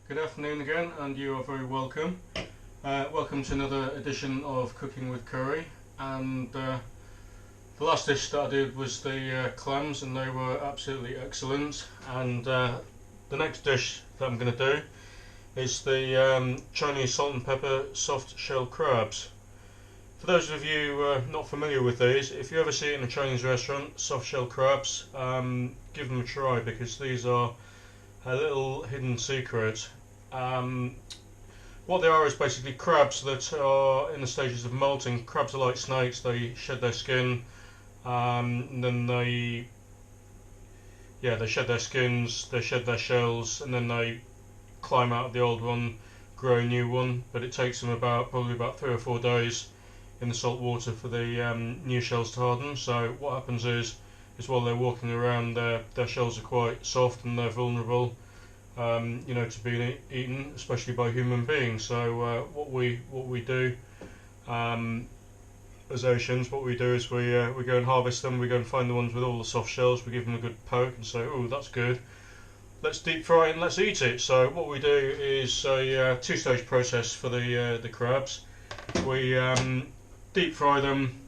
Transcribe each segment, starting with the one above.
Good afternoon again, and you are very welcome. Welcome to another edition of Cooking with Curry. And the last dish that I did was the clams, and they were absolutely excellent. And the next dish that I'm going to do is the Chinese salt and pepper soft shell crabs. For those of you not familiar with these, if you ever see it in a Chinese restaurant, soft shell crabs, give them a try, because these are a little hidden secret. What they are is basically crabs that are in the stages of molting. Crabs are like snakes; they shed their skin, and then they shed their skins, they shed their shells, and then they climb out of the old one, grow a new one. But it takes them probably about 3 or 4 days in the salt water for the new shells to harden. So what happens is while they're walking around, their shells are quite soft and they're vulnerable, to being eaten, especially by human beings. So what we do as Asians, what we do is we go and harvest them. We go and find the ones with all the soft shells. We give them a good poke and say, "Oh, that's good. Let's deep fry it and let's eat it." So what we do is a two-stage process for the crabs. We deep fry them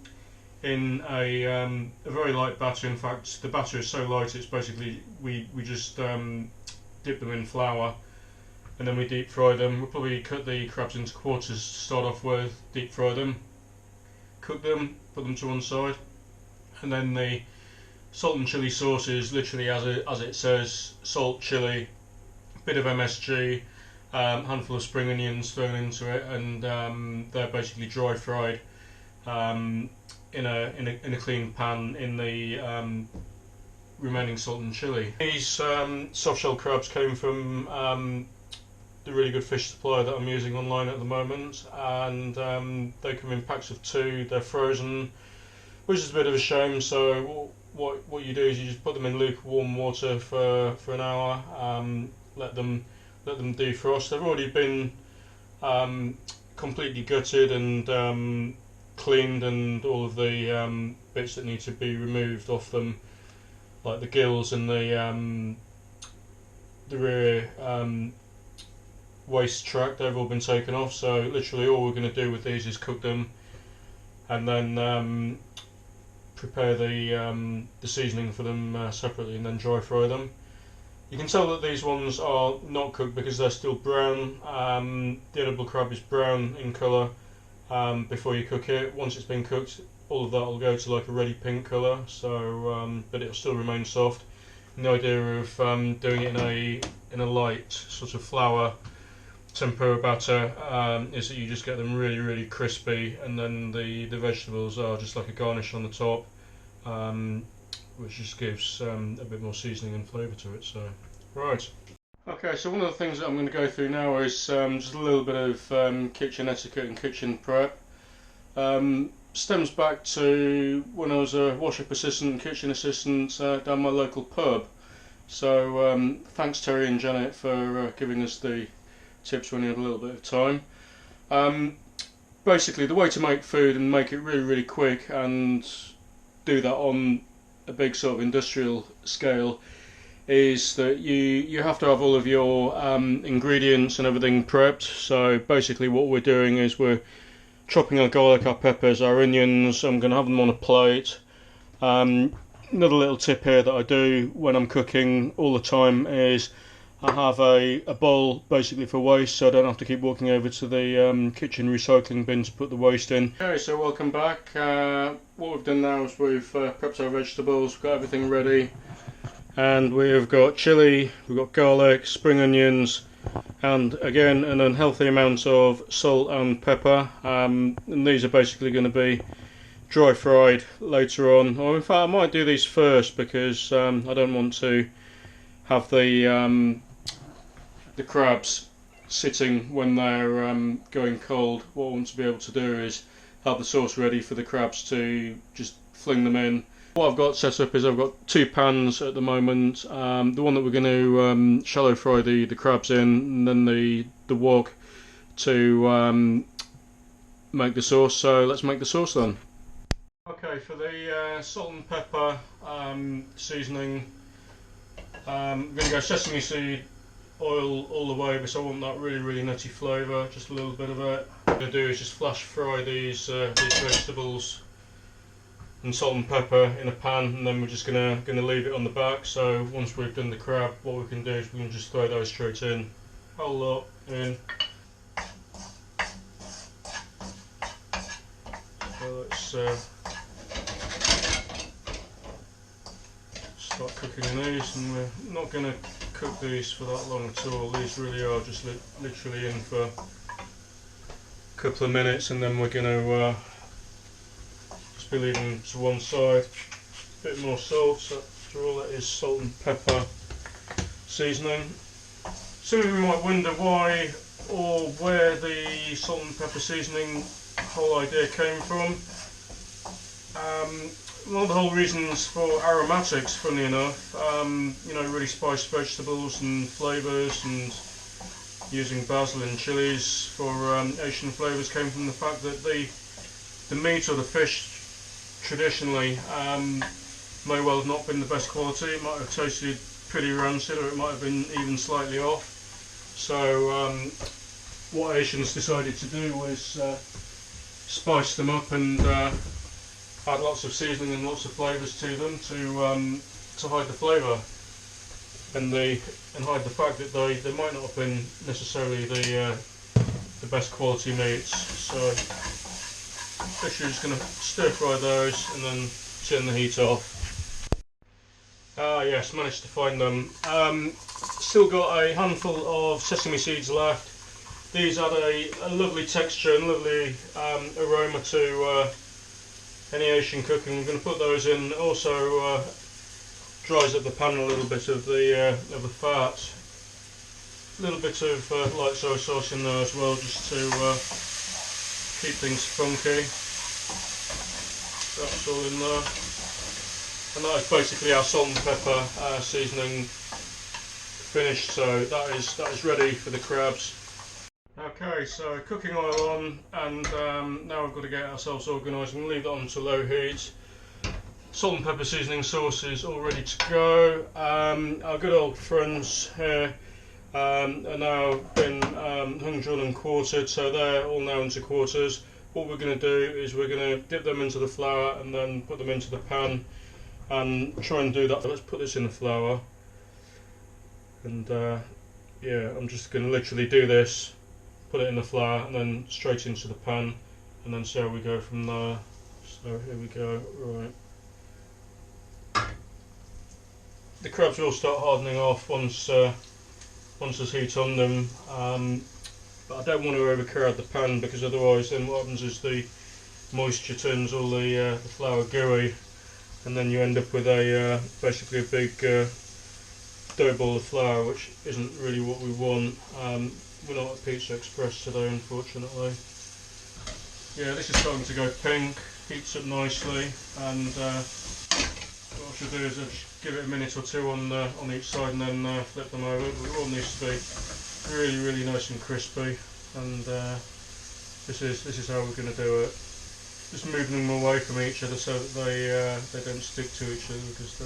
in a very light batter. In fact, the batter is so light it's basically we just dip them in flour, and then we deep fry them. We'll probably cut the crabs into quarters to start off with, deep fry them, cook them, put them to one side, and then the salt and chili sauce is literally as it says: salt, chili, bit of MSG, handful of spring onions thrown into it, and they're basically dry fried in a clean pan in the remaining salt and chili. These soft shell crabs came from the really good fish supplier that I'm using online at the moment, and they come in packs of 2. They're frozen, which is a bit of a shame. So what you do is you just put them in lukewarm water for an hour, let them defrost. They've already been completely gutted and cleaned, and all of the bits that need to be removed off them, like the gills and the rear waist track, they've all been taken off. So literally all we're going to do with these is cook them, and then prepare the seasoning for them separately, and then dry fry them. You can tell that these ones are not cooked because they're still brown. The edible crab is brown in colour before you cook it. Once it's been cooked, all of that will go to like a ready pink colour. So, but it'll still remain soft. And the idea of doing it in a light sort of flour tempura batter is that you just get them really, really crispy, and then the vegetables are just like a garnish on the top, which just gives a bit more seasoning and flavour to it. So, right. Okay, so one of the things that I'm going to go through now is just a little bit of kitchen etiquette and kitchen prep. Stems back to when I was a wash-up assistant and kitchen assistant down my local pub. So thanks Terry and Janet for giving us the tips when you had a little bit of time. Basically, the way to make food and make it really, really quick, and do that on a big sort of industrial scale, is that you have to have all of your ingredients and everything prepped. So basically what we're doing is we're chopping our garlic, our peppers, our onions. I'm going to have them on a plate. Another little tip here that I do when I'm cooking all the time is I have a bowl basically for waste, so I don't have to keep walking over to the kitchen recycling bin to put the waste in. Okay, so welcome back. What we've done now is we've prepped our vegetables, we've got everything ready, and we've got chili, we've got garlic, spring onions, and again an unhealthy amount of salt and pepper, and these are basically going to be dry fried later on. Or in fact I might do these first, because I don't want to have the crabs sitting when they're going cold. What I want to be able to do is have the sauce ready for the crabs to just fling them in. What I've got set up is I've got 2 pans at the moment. The one that we're going to shallow fry the crabs in, and then the wok to make the sauce. So let's make the sauce then. Okay, for the salt and pepper seasoning, I'm going to go sesame seed, oil all the way because I want that really nutty flavour, just a little bit of it. What I'm going to do is just flash fry these vegetables and salt and pepper in a pan, and then we're just gonna leave it on the back. So once we've done the crab, what we can do is we can just throw those straight in, whole lot in. So let's start cooking these, and we're not going to cook these for that long at all. These really are just literally in for a couple of minutes, and then we're going to just be leaving them to one side. A bit more salt, so after all that is salt and pepper seasoning. Some of you might wonder why or where the salt and pepper seasoning whole idea came from. One of the whole reasons for aromatics, funny enough, you know, really spiced vegetables and flavours, and using basil and chilies for Asian flavours, came from the fact that the meat or the fish traditionally may well have not been the best quality. It might have tasted pretty rancid, or it might have been even slightly off. So what Asians decided to do was spice them up and add lots of seasoning and lots of flavours to them to hide the flavour and hide the fact that they might not have been necessarily the best quality meats. So we're just going to stir fry those and then turn the heat off. Ah yes, managed to find them. Still got a handful of sesame seeds left. These add a lovely texture and lovely aroma to any Asian cooking. We're going to put those in. Also dries up the pan a little bit of the fat. A little bit of light soy sauce in there as well, just to keep things funky. That's all in there. And that is basically our salt and pepper seasoning finished. So that is ready for the crabs. Okay, so cooking oil on, and now we've got to get ourselves organised. We'll leave that on to low heat. Salt and pepper seasoning sauce is all ready to go. Our good old friends here are now been hung, drawn and quartered, so they're all now into quarters. What we're going to do is we're going to dip them into the flour and then put them into the pan and try and do that. Let's put this in the flour, and yeah, I'm just going to literally do this. Put it in the flour and then straight into the pan, and then see how we go from there. So here we go. Right, the crabs will start hardening off once there's heat on them, but I don't want to overcrowd the pan, because otherwise then what happens is the moisture turns all the flour gooey, and then you end up with a basically a big dough ball of flour, which isn't really what we want. We're not at Pizza Express today, unfortunately. Yeah, this is starting to go pink, heats up nicely, and what I should do is just give it a minute or two on each side and then flip them over. But it all needs to be really nice and crispy, and this is how we're going to do it. Just moving them away from each other so that they don't stick to each other, because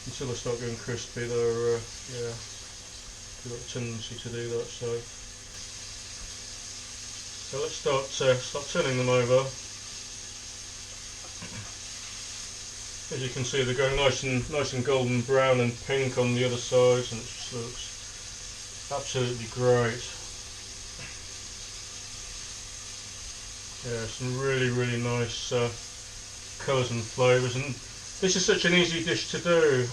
until they start going crispy, they're yeah. We've got a tendency to do that, so let's start turning them over. As you can see, they're going nice and golden brown and pink on the other sides, and it just looks absolutely great. Yeah, some really nice colours and flavours, and this is such an easy dish to do.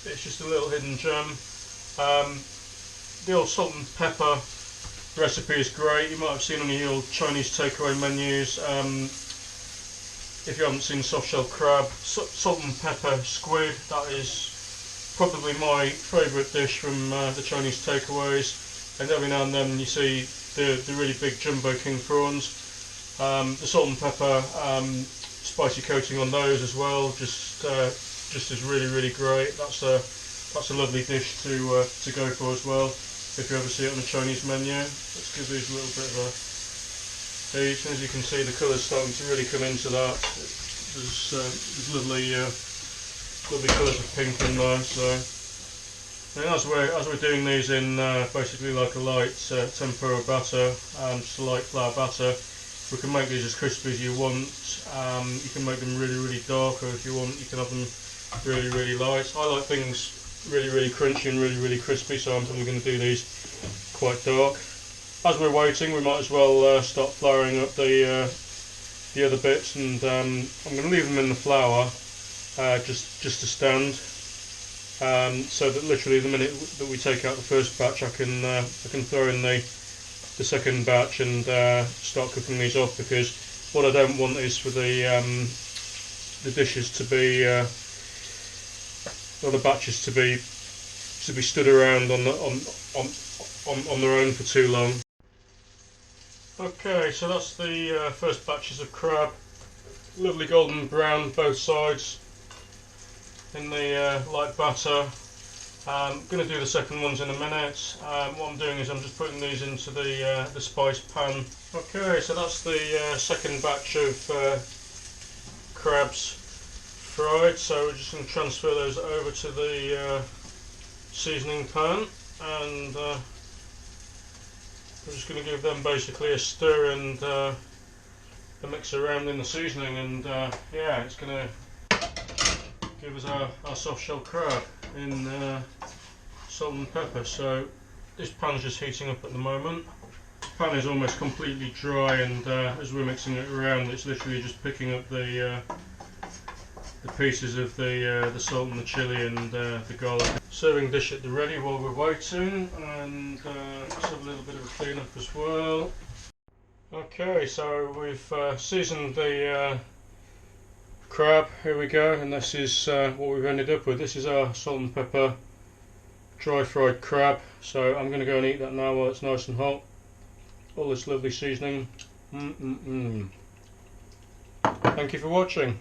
It's just a little hidden gem. The old salt and pepper recipe is great. You might have seen on the old Chinese takeaway menus. If you haven't seen softshell crab, salt and pepper squid, that is probably my favourite dish from the Chinese takeaways. And every now and then you see the really big jumbo king prawns. The salt and pepper spicy coating on those as well, just is really great. That's a lovely dish to go for as well, if you ever see it on a Chinese menu. Let's give these a little bit of a heat. As you can see, the colour's starting to really come into that. There's lovely colours of pink in there. So And as we're doing these in basically like a light tempura batter, just a light flour batter, we can make these as crispy as you want. You can make them really dark, or if you want, you can have them really light. I like things really crunchy and really crispy, so I'm probably going to do these quite dark. As we're waiting, we might as well start flouring up the other bits, and I'm going to leave them in the flour just to stand, so that literally the minute that we take out the first batch, I can throw in the second batch and start cooking these off, because what I don't want is for the dishes to be or the batches to be stood around on their own for too long. Okay, so that's the first batches of crab, lovely golden brown both sides in the light batter. I'm going to do the second ones in a minute. What I'm doing is I'm just putting these into the spice pan. Okay, so that's the second batch of crabs fried, so we're just going to transfer those over to the seasoning pan, and we're just going to give them basically a stir and a mix around in the seasoning, and yeah, it's going to give us our soft shell crab in salt and pepper. So this pan's just heating up at the moment. The pan is almost completely dry, and as we're mixing it around, it's literally just picking up the pieces of the salt and the chilli and the garlic. Serving dish at the ready while we're waiting, and let's have a little bit of a clean up as well. Okay, so we've seasoned the crab. Here we go, and this is what we've ended up with. This is our salt and pepper dry fried crab, so I'm going to go and eat that now while it's nice and hot. All this lovely seasoning. Thank you for watching.